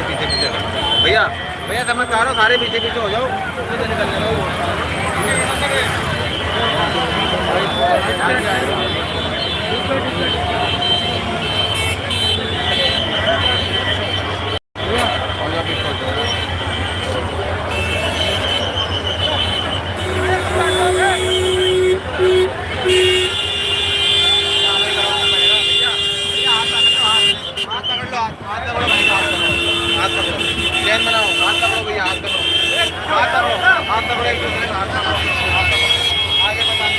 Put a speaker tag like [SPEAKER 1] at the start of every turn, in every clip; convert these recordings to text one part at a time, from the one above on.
[SPEAKER 1] पीछे पीछे भैया भैया समझदार हो, सारे पीछे पीछे हो जाओ। चैन बनाओ, हाथ पकड़ो भैया, हाथ पकड़ो, हाथ पकड़ो, हाथ पकड़ो, एक दूसरे का हाथ पकड़ो, हाथ पकड़ो, आगे बताने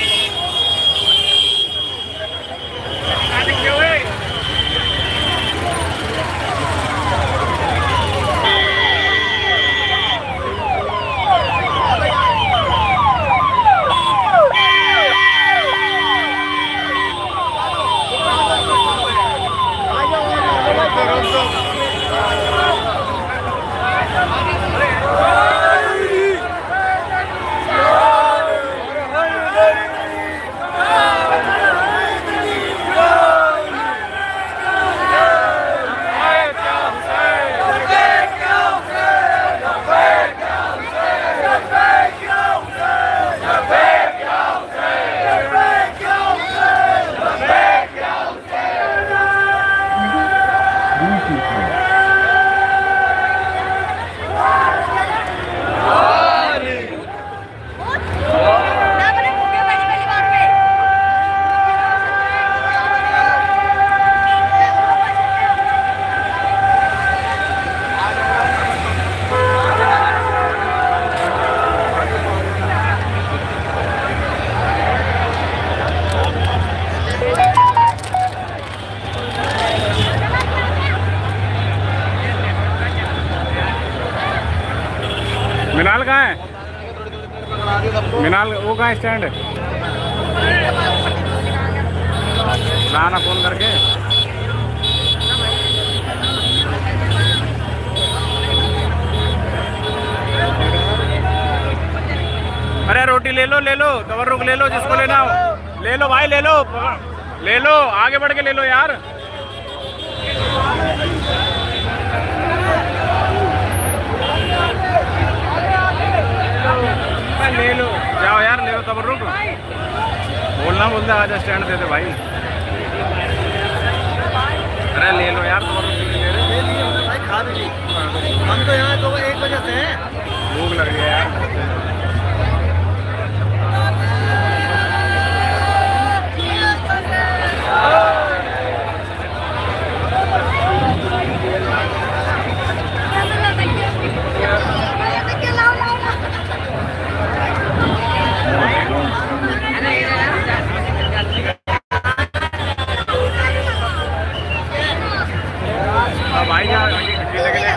[SPEAKER 2] मिनाल कहाँ है? मिनाल वो कहाँ स्टैंड है? ना फोन करके। अरे रोटी ले लो तवरुक ले लो, जिसको लेना हो ले लो भाई, ले लो आगे बढ़ के ले लो यार। ले लो जाओ यार, ले लो तवरुक। बोलते आजा स्टैंड दे दे भाई। अरे ले लो यार तवरुक, ले लिए भाई, खा भी ली। हम तो यहाँ तो 1 बजे से हैं, भूख लग रही है यार। भाई यार अकेले अकेले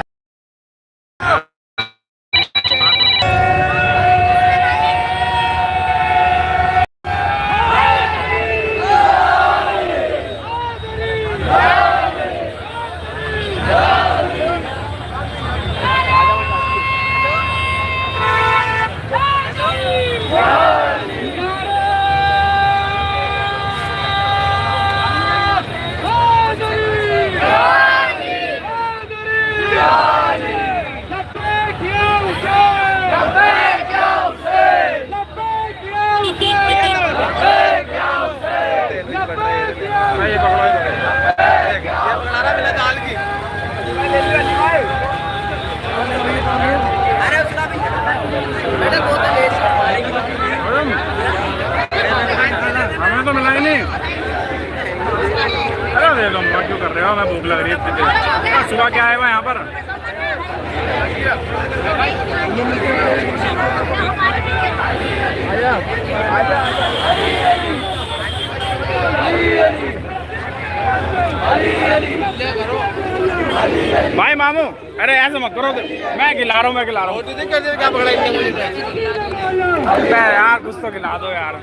[SPEAKER 2] हमें तो मिला ही नहीं। अरे दे लो, क्यों कर रहे हो? मैं भूख लग रही है इतनी देर। सुबह क्या आया हुआ यहाँ पर? भाई मामू, अरे ऐसे मत करो, मैं खिला रहा हूँ क्या पकड़ा यार, कुछ तो खिला दो यार।